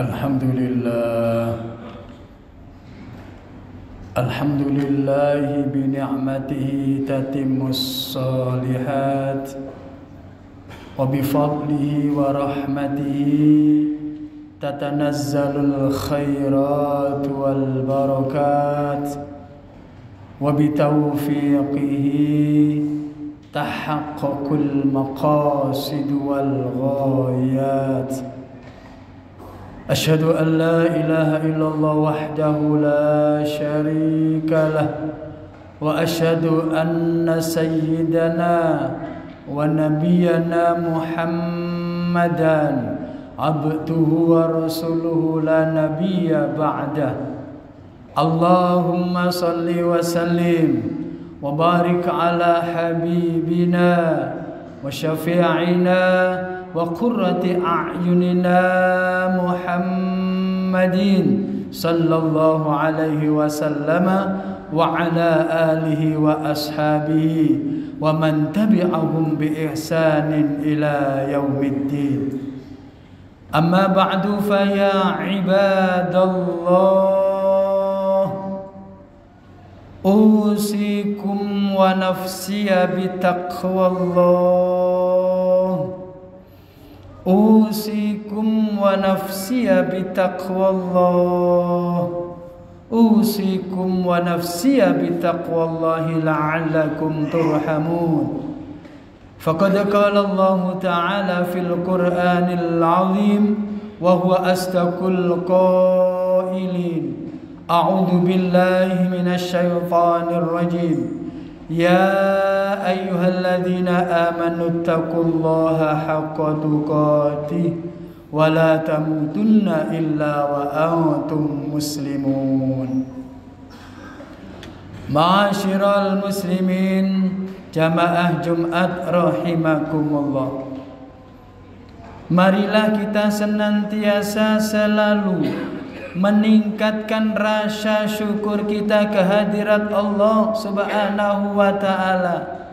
Alhamdulillah bi ni'matihi tatimmus shalihat wa bi fadlihi wa rahmatihi tatanazzalul khairat wal barakat wa bi taufiqihi tahaqqaqul maqasid wal ghayat. Asyhadu an la ilaha illallah wahdahu la syarika lah wa asyhadu anna sayyidana wa nabiyyana Muhammadan abduhu wa rasuluhu la nabiyya ba'dah. Allahumma salli wa sallim wa barik ala habibina wa syafi'ina wa qurrati a'yunina Muhammadin sallallahu alaihi wasallam wa ala alihi wa ashabihi wa man tabi'ahum bi ihsanin ila yaumiddin. Amma ba'du fa ya ibadallah, usikum wa nafsiya bi taqwallah. Usikum wa nafsiya bi taqwallah. Usikum wa nafsiya bi taqwallahi la'allakum turhamun. Faqad qala Allah ta'ala fil Qur'anil 'azim wa huwa asdaqul qailin. A'udzu billahi minasy syaithanir rajim. Ya ayyuhalladzina amanu taqullaha haqqa tuqatih wa la tamutunna illa wa antum muslimun. Ma'asyiral muslimin, jamaah Jumat rahimakumullah. Marilah kita senantiasa selalu meningkatkan rasa syukur kita kehadirat Allah Subhanahu wa ta'ala,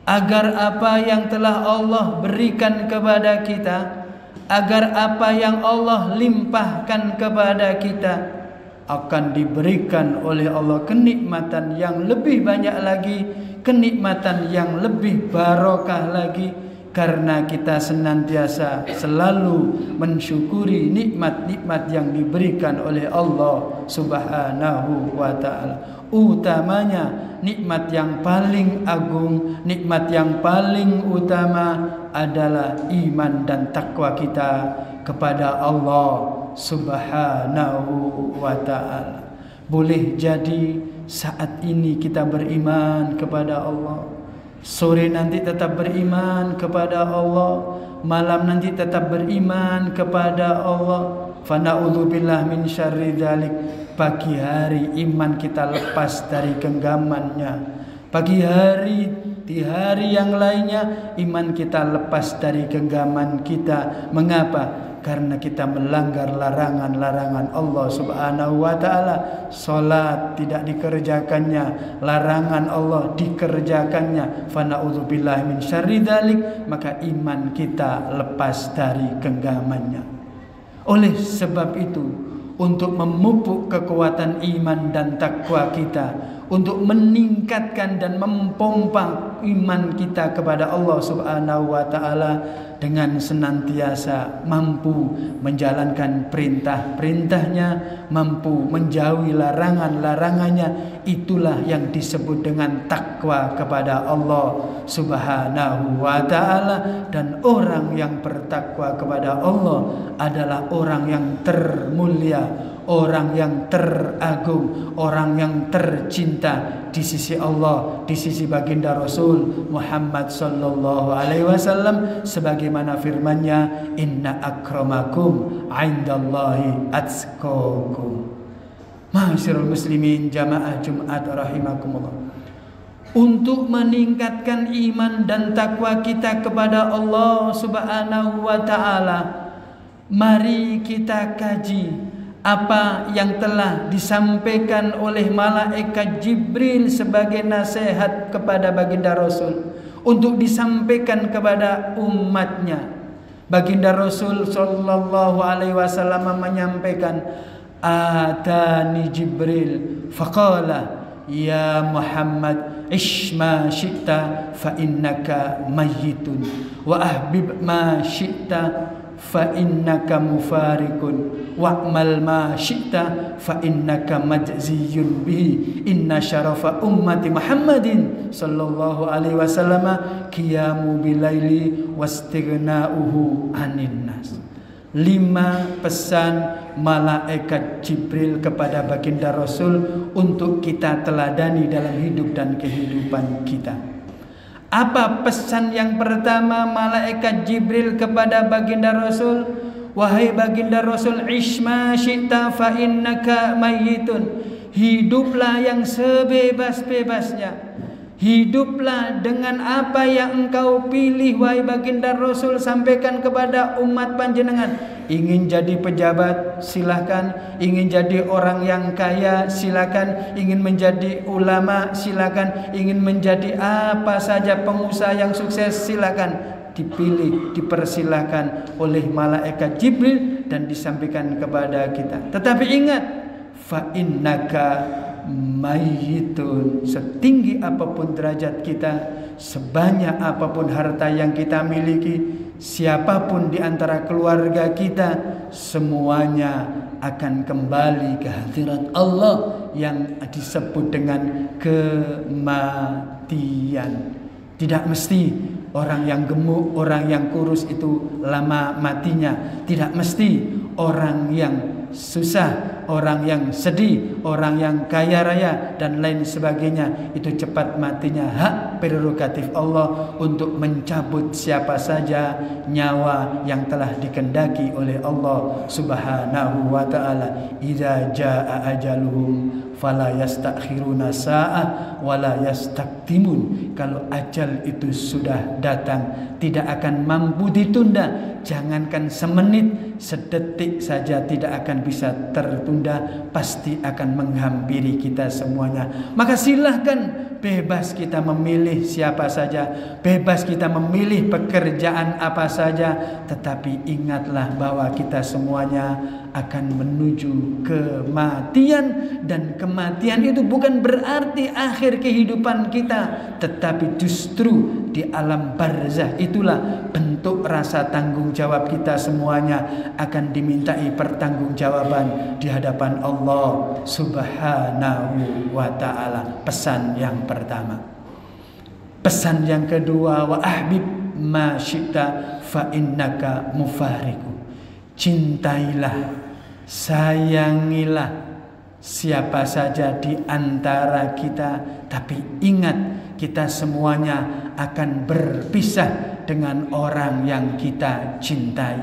agar apa yang telah Allah berikan kepada kita, agar apa yang Allah limpahkan kepada kita akan diberikan oleh Allah kenikmatan yang lebih banyak lagi, kenikmatan yang lebih barokah lagi, karena kita senantiasa selalu mensyukuri nikmat-nikmat yang diberikan oleh Allah Subhanahu wa ta'ala. Utamanya nikmat yang paling agung, nikmat yang paling utama adalah iman dan takwa kita kepada Allah Subhanahu wa ta'ala. Boleh jadi saat ini kita beriman kepada Allah, sore nanti tetap beriman kepada Allah, malam nanti tetap beriman kepada Allah. Fa na'udzubillah min syarri dzalik. Pagi hari iman kita lepas dari genggamannya. Pagi hari, di hari yang lainnya iman kita lepas dari genggaman kita. Mengapa? Karena kita melanggar larangan-larangan Allah Subhanahu wa ta'ala. Salat tidak dikerjakannya, larangan Allah dikerjakannya. Fa na'udzubillahi min syarri dzalik. Maka iman kita lepas dari genggamannya. Oleh sebab itu, untuk memupuk kekuatan iman dan takwa kita, untuk meningkatkan dan mempompa iman kita kepada Allah Subhanahu wa ta'ala, dengan senantiasa mampu menjalankan perintah-perintahnya, mampu menjauhi larangan-larangannya, itulah yang disebut dengan takwa kepada Allah Subhanahu wa ta'ala. Dan orang yang bertakwa kepada Allah adalah orang yang termulia, orang yang teragung, orang yang tercinta di sisi Allah, di sisi baginda Rasul Muhammad sallallahu alaihi wasallam, sebagaimana firman-Nya, inna akramakum 'indallahi atqakum. Ma'asyiral muslimin, jamaah Jumat rahimakumullah. Untuk meningkatkan iman dan takwa kita kepada Allah Subhanahu wa ta'ala, mari kita kaji apa yang telah disampaikan oleh malaikat Jibril sebagai nasihat kepada baginda Rasul untuk disampaikan kepada umatnya. Baginda Rasul sallallahu alaihi wasallam menyampaikan, atani Jibril faqala ya Muhammad ish ma syi'ta fa innaka mayyitun wa ahbib ma syi'ta fa innaka mufarikun wa'mal ma syi'ta fa innaka majziyun bihi inna syarafa ummati Muhammadin sallallahu alaihi wasallam qiyamu bilaili wastighna'uhu anin nas. 5 pesan malaikat Jibril kepada baginda Rasul untuk kita teladani dalam hidup dan kehidupan kita. Apa pesan yang pertama malaikat Jibril kepada baginda Rasul? Wahai baginda Rasul, ishma syi'ta fa innaka mayyitun. Hiduplah yang sebebas-bebasnya. Hiduplah dengan apa yang engkau pilih, wahai baginda Rasul. Sampaikan kepada umat panjenengan. Ingin jadi pejabat, silakan. Ingin jadi orang yang kaya, silakan. Ingin menjadi ulama, silakan. Ingin menjadi apa saja, pengusaha yang sukses, silakan. Dipilih, dipersilakan oleh malaikat Jibril dan disampaikan kepada kita. Tetapi ingat, fa innaka mayyitun. Setinggi apapun derajat kita, sebanyak apapun harta yang kita miliki, siapapun di antara keluarga kita, semuanya akan kembali ke hadirat Allah yang disebut dengan kematian. Tidak mesti orang yang gemuk, orang yang kurus itu lama matinya. Tidak mesti orang yang susah, orang yang sedih, orang yang kaya raya dan lain sebagainya itu cepat matinya. Hak prerogatif Allah untuk mencabut siapa saja nyawa yang telah dikehendaki oleh Allah Subhanahu wa taala. Idza jaa ajaluhum fala yastakhiruna sa'ah wala yastaktimun. Kalau ajal itu sudah datang, tidak akan mampu ditunda. Jangankan semenit, sedetik saja tidak akan bisa tertunda, pasti akan menghampiri kita semuanya. Maka silahkan, bebas kita memilih siapa saja, bebas kita memilih pekerjaan apa saja, tetapi ingatlah bahwa kita semuanya akan menuju kematian. Dan kematian itu bukan berarti akhir kehidupan kita, tetapi justru di alam barzah itulah bentuk rasa tanggung jawab kita semuanya akan dimintai pertanggungjawaban di hadapan Allah Subhanahu wa ta'ala. Pesan yang pertama. Pesan yang kedua, wa ahbib ma syi'ta fa innaka mufariku. Cintailah, sayangilah siapa saja di antara kita, tapi ingat kita semuanya akan berpisah dengan orang yang kita cintai.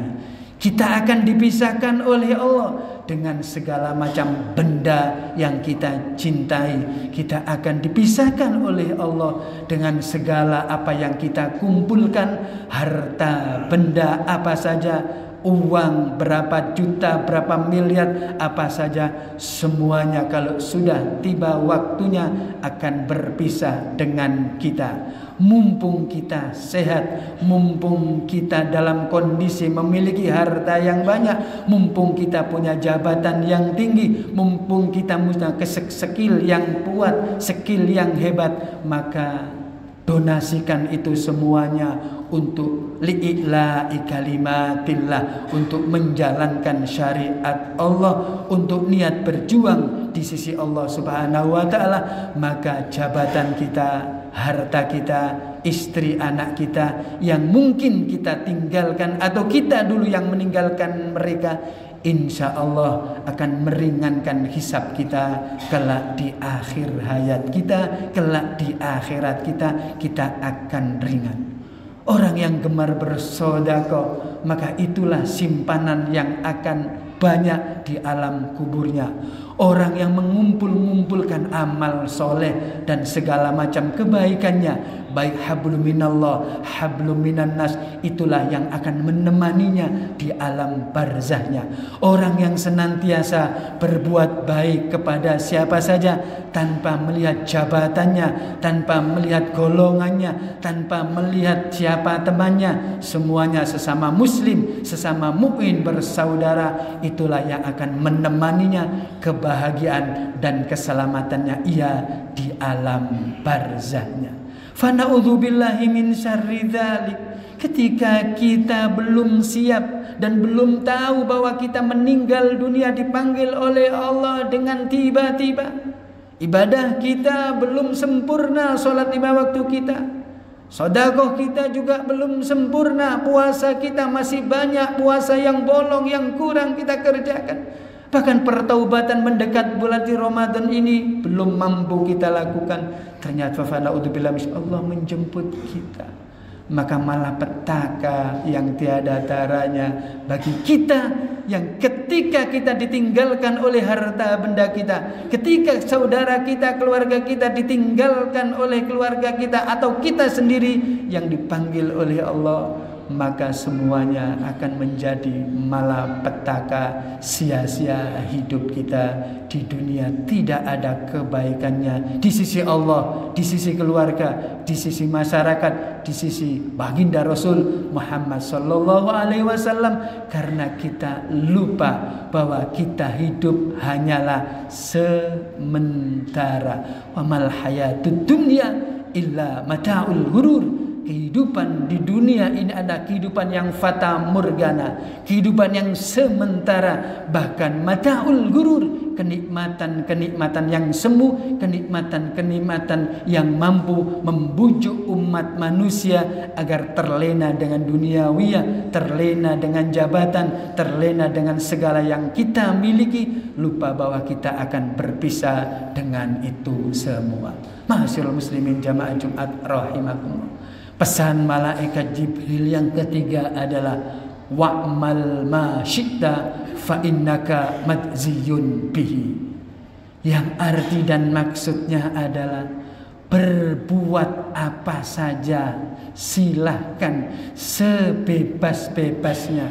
Kita akan dipisahkan oleh Allah dengan segala macam benda yang kita cintai. Kita akan dipisahkan oleh Allah dengan segala apa yang kita kumpulkan, harta benda apa saja, uang berapa juta, berapa miliar, apa saja, semuanya kalau sudah tiba waktunya akan berpisah dengan kita. Mumpung kita sehat, mumpung kita dalam kondisi memiliki harta yang banyak, mumpung kita punya jabatan yang tinggi, mumpung kita punya skill yang kuat, skill yang hebat, maka donasikan itu semuanya untuk li'ila'i kalimatillah, untuk menjalankan syariat Allah, untuk niat berjuang di sisi Allah Subhanahu wa ta'ala. Maka jabatan kita, harta kita, istri anak kita yang mungkin kita tinggalkan atau kita dulu yang meninggalkan mereka, insya Allah akan meringankan hisab kita kelak di akhir hayat kita, kelak di akhirat kita akan ringan. Orang yang gemar bersedekah, maka itulah simpanan yang akan banyak di alam kuburnya. Orang yang mengumpulkan amal soleh dan segala macam kebaikannya, baik hablum minallah, hablum minan nas, itulah yang akan menemaninya di alam barzahnya. Orang yang senantiasa berbuat baik kepada siapa saja tanpa melihat jabatannya, tanpa melihat golongannya, tanpa melihat siapa temannya, semuanya sesama muslim, sesama mukmin bersaudara, itulah yang akan menemaninya kebahagiaan dan keselamatannya ia di alam barzahnya. Fa na'udzubillahi min syarri dzalik. Ketika kita belum siap dan belum tahu bahwa kita meninggal dunia dipanggil oleh Allah dengan tiba-tiba, ibadah kita belum sempurna, sholat 5 waktu kita, sedekah kita juga belum sempurna, puasa kita masih banyak puasa yang bolong, yang kurang kita kerjakan. Bahkan pertaubatan mendekat bulan Ramadan ini belum mampu kita lakukan. Ternyata Allah menjemput kita. Maka malapetaka yang tiada taranya bagi kita yang ketika kita ditinggalkan oleh harta benda kita, ketika saudara kita, keluarga kita ditinggalkan oleh keluarga kita, atau kita sendiri yang dipanggil oleh Allah, maka semuanya akan menjadi malapetaka, sia-sia hidup kita di dunia, tidak ada kebaikannya di sisi Allah, di sisi keluarga, di sisi masyarakat, di sisi baginda Rasul Muhammad sallallahu alaihi wasallam, karena kita lupa bahwa kita hidup hanyalah sementara. Wa mal hayatud dunya illa mata'ul ghurur. Kehidupan di dunia ini ada kehidupan yang fata morgana, kehidupan yang sementara, bahkan mataul gurur, kenikmatan-kenikmatan yang semu, kenikmatan-kenikmatan yang mampu membujuk umat manusia agar terlena dengan duniawiyah, terlena dengan jabatan, terlena dengan segala yang kita miliki, lupa bahwa kita akan berpisah dengan itu semua. Ma'asyiral muslimin jamaah Jumat rahimakumullah. Pesan malaikat Jibril yang ketiga adalah wa'mal ma syi'ta fa innaka madziyun bihi. Yang arti dan maksudnya adalah berbuat apa saja, silahkan sebebas-bebasnya.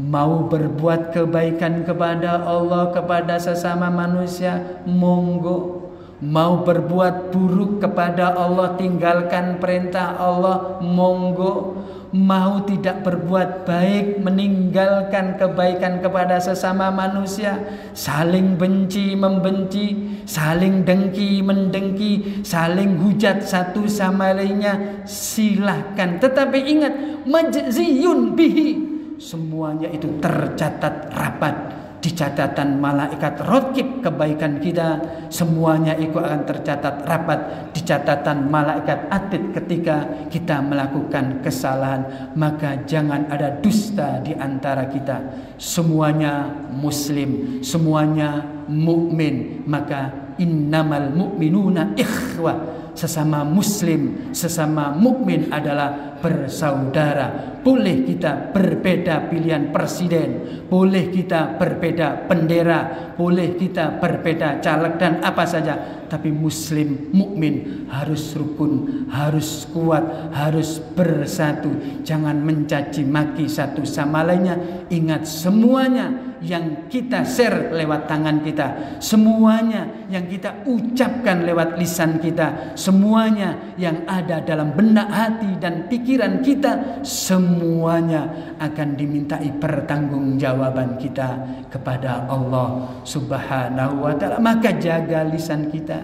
Mau berbuat kebaikan kepada Allah, kepada sesama manusia, monggo. Mau berbuat buruk kepada Allah, tinggalkan perintah Allah, monggo. Mau tidak berbuat baik, meninggalkan kebaikan kepada sesama manusia, saling benci membenci, saling dengki mendengki, saling hujat satu sama lainnya, silahkan. Tetapi ingat, majziyun bihi, semuanya itu tercatat rapat di catatan malaikat raqib. Kebaikan kita semuanya itu akan tercatat rapat di catatan malaikat atid ketika kita melakukan kesalahan. Maka jangan ada dusta di antara kita. Semuanya muslim, semuanya mukmin. Maka innamal mu'minuna ikhwah. Sesama muslim, sesama mukmin adalah bersaudara. Boleh kita berbeda pilihan presiden, boleh kita berbeda bendera, boleh kita berbeda caleg dan apa saja, tapi muslim mukmin harus rukun, harus kuat, harus bersatu. Jangan mencaci maki satu sama lainnya. Ingat, semuanya yang kita share lewat tangan kita, semuanya yang kita ucapkan lewat lisan kita, semuanya yang ada dalam benak hati dan pikiran kita, semuanya akan dimintai pertanggungjawaban kita kepada Allah Subhanahu wa ta'ala. Maka jaga lisan kita,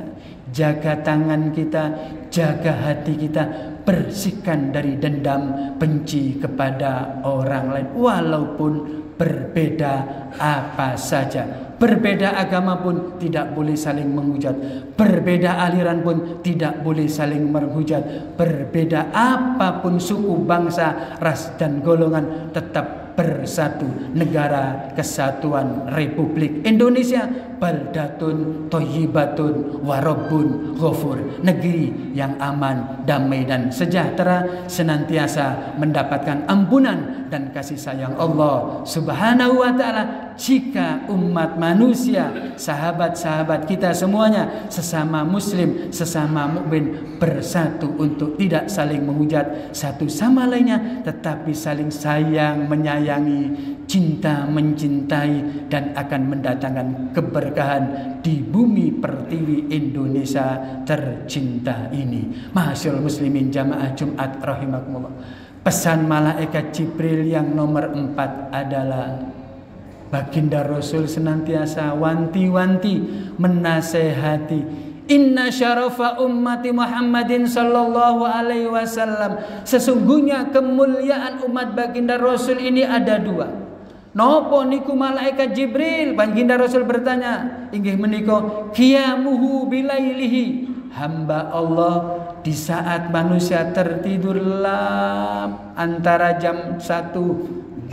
jaga tangan kita, jaga hati kita, bersihkan dari dendam, benci kepada orang lain, walaupun berbeda apa saja. Berbeda agama pun tidak boleh saling menghujat, berbeda aliran pun tidak boleh saling menghujat, berbeda apapun suku, bangsa, ras dan golongan, tetap bersatu. Negara Kesatuan Republik Indonesia baldatun thayyibatun warabbun ghafur, negeri yang aman, damai dan sejahtera, senantiasa mendapatkan ampunan dan kasih sayang Allah Subhanahu wa ta'ala, jika umat manusia, sahabat-sahabat kita semuanya, sesama muslim, sesama mukmin bersatu untuk tidak saling menghujat satu sama lainnya, tetapi saling sayang, menyayangi, cinta, mencintai, dan akan mendatangkan keberkahan di bumi pertiwi Indonesia tercinta ini. Masyaallah muslimin jamaah Jumat rahimakumullah. Pesan malaikat Jibril yang nomor 4 adalah baginda Rasul senantiasa wanti-wanti, menasehati, inna syarafa ummati Muhammadin sallallahu alaihi wasallam, sesungguhnya kemuliaan umat baginda Rasul ini ada 2. Nopo niku malaikat Jibril? Baginda Rasul bertanya, inggih menika qiyamuhu bilailihi, hamba Allah di saat manusia tertidur lelap antara jam 1, 2,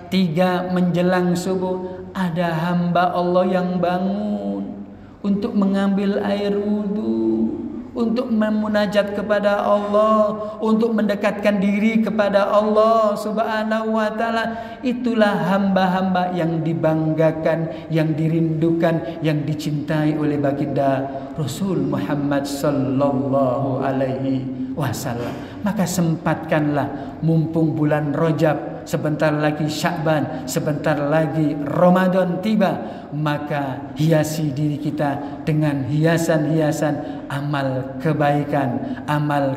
3 menjelang subuh, ada hamba Allah yang bangun untuk mengambil air wudhu, untuk memunajat kepada Allah, untuk mendekatkan diri kepada Allah Subhanahu wa ta'ala. Itulah hamba-hamba yang dibanggakan, yang dirindukan, yang dicintai oleh baginda Rasul Muhammad sallallahu alaihi wasallam. Maka sempatkanlah, mumpung bulan Rajab, sebentar lagi Sya'ban, sebentar lagi Ramadan tiba, maka hiasi diri kita dengan hiasan-hiasan amal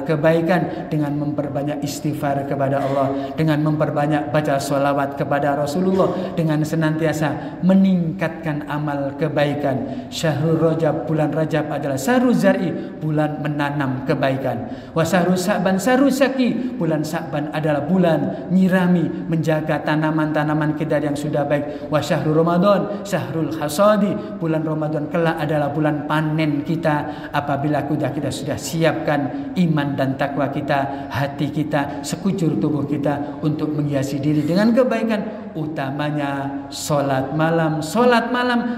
kebaikan dengan memperbanyak istighfar kepada Allah, dengan memperbanyak baca sholawat kepada Rasulullah, dengan senantiasa meningkatkan amal kebaikan. Syahrul Rajab, bulan Rajab adalah syahrul zar'i, bulan menanam kebaikan. Wa syahrul Sya'ban syahrul syaki, bulan Sya'ban adalah bulan nyirami, menjaga tanaman-tanaman kita yang sudah baik. Wa syahrul Ramadan syahrul hasadi, bulan Ramadan kelak adalah bulan panen kita, apabila kita sudah siapkan iman dan takwa kita, hati kita, sekujur tubuh kita untuk menghiasi diri dengan kebaikan, utamanya sholat malam.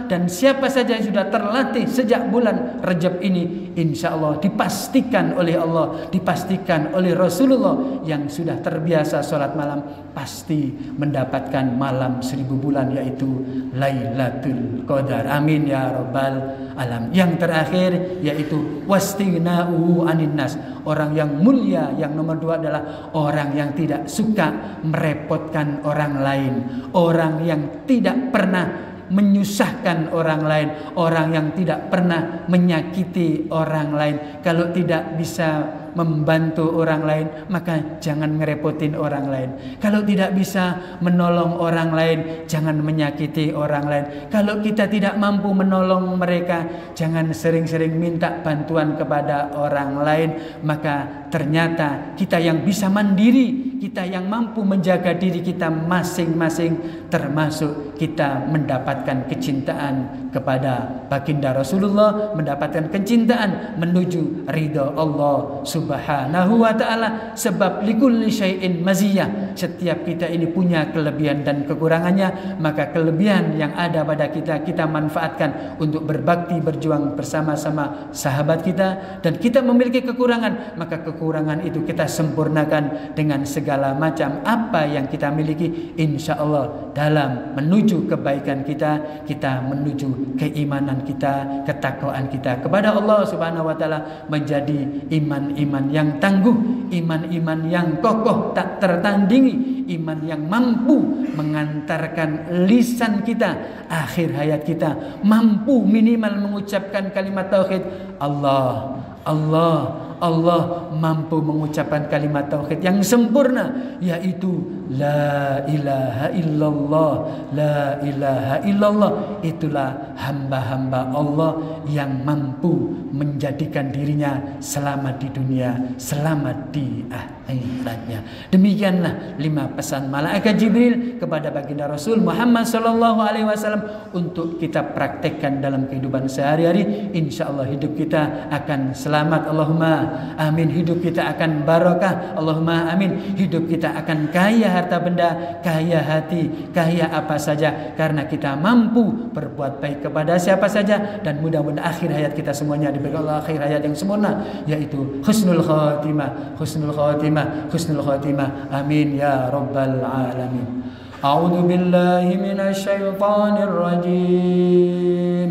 Dan siapa saja yang sudah terlatih sejak bulan Rajab ini, insya Allah dipastikan oleh Allah, dipastikan oleh Rasulullah, yang sudah terbiasa sholat malam pasti mendapatkan malam 1000 bulan, yaitu Lailatul Qadar. Amin ya rabbal alamin. Yang terakhir yaitu wastighna'u anin nas, orang yang mulia. Yang nomor 2 adalah orang yang tidak suka merepotkan orang lain, orang yang tidak pernah menyusahkan orang lain, orang yang tidak pernah menyakiti orang lain. Kalau tidak bisa membantu orang lain, maka jangan ngerepotin orang lain. Kalau tidak bisa menolong orang lain, jangan menyakiti orang lain. Kalau kita tidak mampu menolong mereka, jangan sering-sering minta bantuan kepada orang lain. Maka ternyata kita yang bisa mandiri, kita yang mampu menjaga diri kita masing-masing, termasuk kita mendapatkan kecintaan kepada baginda Rasulullah, mendapatkan kecintaan menuju ridha Allah Subhanahu wa ta'ala. Sebab likulli syai'in maziyah, setiap kita ini punya kelebihan dan kekurangannya. Maka kelebihan yang ada pada kita, kita manfaatkan untuk berbakti, berjuang bersama-sama sahabat kita. Dan kita memiliki kekurangan, maka kekurangan itu kita sempurnakan dengan segala macam apa yang kita miliki. Insya Allah dalam menuju kebaikan kita, kita menuju keimanan kita, ketakwaan kita kepada Allah Subhanahu wa ta'ala, menjadi iman-iman yang tangguh, iman-iman yang kokoh tak tertandingi, iman yang mampu mengantarkan lisan kita, akhir hayat kita mampu minimal mengucapkan kalimat tauhid Allah, Allah, Allah, mampu mengucapkan kalimat tauhid yang sempurna, yaitu la ilaha illallah, la ilaha illallah. Itulah hamba-hamba Allah yang mampu menjadikan dirinya selamat di dunia, selamat di akhiratnya. Demikianlah 5 pesan malaikat Jibril kepada baginda Rasul Muhammad sallallahu alaihi wasallam untuk kita praktekkan dalam kehidupan sehari-hari. Insyaallah hidup kita akan selamat, Allahumma amin. Hidup kita akan barokah, Allahumma amin. Hidup kita akan kaya harta benda, kaya hati, kaya apa saja, karena kita mampu berbuat baik kepada siapa saja. Dan mudah-mudahan akhir hayat kita semuanya diberikan Allah akhir hayat yang sempurna, yaitu husnul khatimah, husnul khatimah, husnul khatimah. Amin ya rabbal alamin. أعوذ بالله من الشيطان الرجيم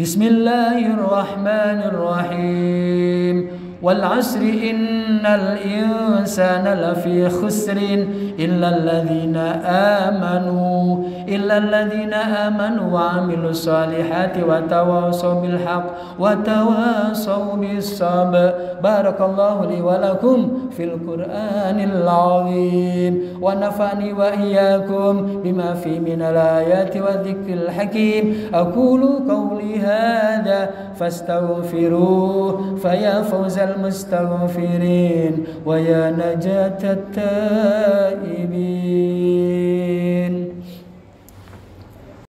بسم الله الرحمن الرحيم والعصر إن الإنسان لفي خسر إلا الذين آمنوا وعملوا الصالحات وتواصوا بالحق وتواصوا بالصبر. بارك الله لي ولكم في القرآن العظيم ونفعني وإياكم بما فيه من الآيات والذكر الحكيم. أقول قولي هذا فاستغفروه فيا فوز المستغفرين ويا نجاة التائبين.